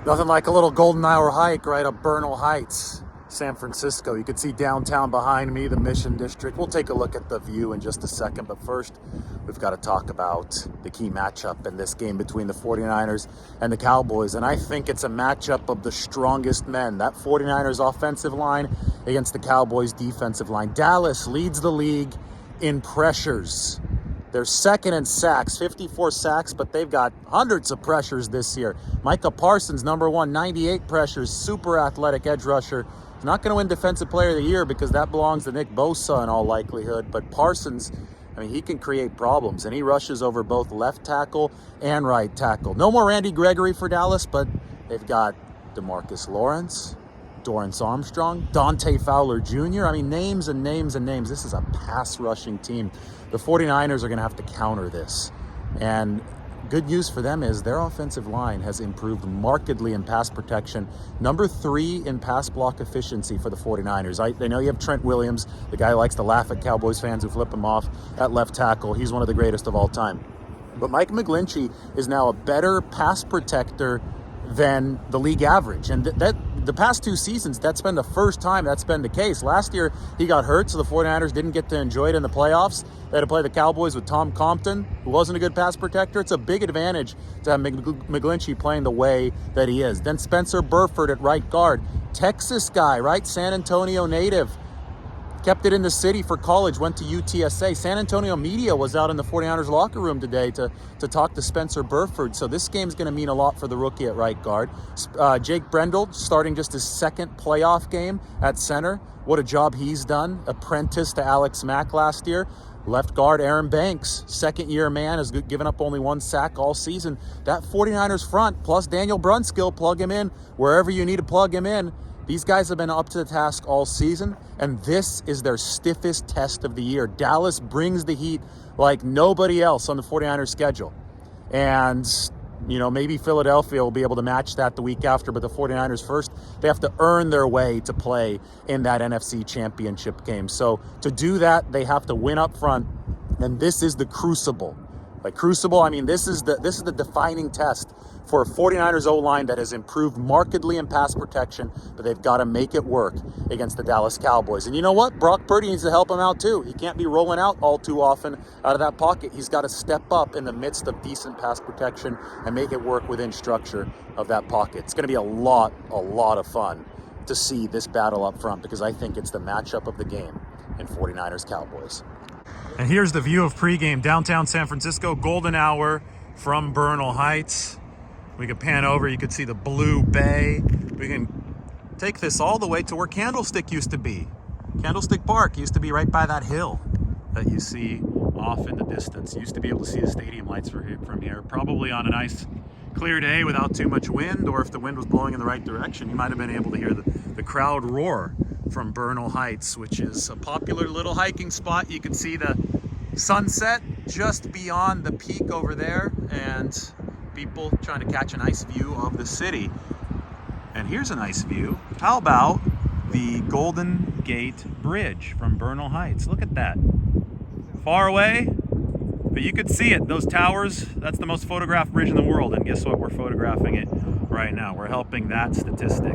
Nothing like a little golden hour hike right up Bernal Heights, San Francisco. You can see downtown behind me, the Mission District. We'll take a look at the view in just a second, but first we've got to talk about the key matchup in this game between the 49ers and the Cowboys. And I think it's a matchup of the strongest men. That 49ers offensive line against the Cowboys defensive line. Dallas leads the league in pressures. They're second in sacks, 54 sacks, but they've got hundreds of pressures this year. Micah Parsons, number one, 98 pressures, super athletic edge rusher. He's not going to win Defensive Player of the Year because that belongs to Nick Bosa in all likelihood. But Parsons, I mean, he can create problems, and he rushes over both left tackle and right tackle. No more Randy Gregory for Dallas, but they've got DeMarcus Lawrence, Dorrance Armstrong, Dante Fowler Jr. I mean, names and names and names. This is a pass rushing team. The 49ers are going to have to counter this. And good news for them is their offensive line has improved markedly in pass protection. Number 3 in pass block efficiency for the 49ers. I know you have Trent Williams. The guy likes to laugh at Cowboys fans who flip him off at left tackle. He's one of the greatest of all time. But Mike McGlinchey is now a better pass protector than the league average. And that the past 2 seasons, that's been the first time that's been the case. Last year, he got hurt, so the 49ers didn't get to enjoy it in the playoffs. They had to play the Cowboys with Tom Compton, who wasn't a good pass protector. It's a big advantage to have McGlinchey playing the way that he is. Then Spencer Burford at right guard. Texas guy, right? San Antonio native. Kept it in the city for college, went to UTSA. San Antonio media was out in the 49ers locker room today to talk to Spencer Burford. So this game's going to mean a lot for the rookie at right guard. Jake Brendel starting just his second playoff game at center. What a job he's done. Apprentice to Alex Mack last year. Left guard Aaron Banks, second-year man, has given up only 1 sack all season. That 49ers front, plus Daniel Brunskill, plug him in wherever you need to plug him in. These guys have been up to the task all season, and this is their stiffest test of the year. Dallas brings the heat like nobody else on the 49ers schedule. And, you know, maybe Philadelphia will be able to match that the week after, but the 49ers first, they have to earn their way to play in that NFC Championship game. So to do that, they have to win up front, and this is the crucible. Like crucible, I mean, this is the defining test for a 49ers O-line that has improved markedly in pass protection, but they've got to make it work against the Dallas Cowboys. And you know what? Brock Purdy needs to help him out too. He can't be rolling out all too often out of that pocket. He's got to step up in the midst of decent pass protection and make it work within structure of that pocket. It's going to be a lot of fun to see this battle up front because I think it's the matchup of the game in 49ers Cowboys. And here's the view of pregame downtown San Francisco, golden hour from Bernal Heights. We can pan over, you can see the blue bay. We can take this all the way to where Candlestick used to be. Candlestick Park used to be right by that hill that you see off in the distance. You used to be able to see the stadium lights from here, probably on a nice clear day without too much wind, or if the wind was blowing in the right direction, you might have been able to hear the crowd roar from Bernal Heights, which is a popular little hiking spot. You can see the sunset just beyond the peak over there, and people trying to catch a nice view of the city. And here's a nice view. How about the Golden Gate Bridge from Bernal Heights? Look at that. Far away, but you could see it. Those towers, that's the most photographed bridge in the world. And guess what? We're photographing it right now. We're helping that statistic.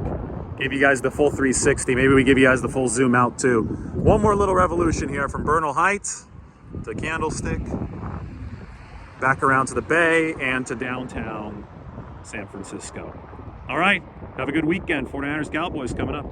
Give you guys the full 360. Maybe we give you guys the full zoom out too. One more little revolution here from Bernal Heights to Candlestick, back around to the bay and to downtown San Francisco. All right, have a good weekend. 49ers Cowboys coming up.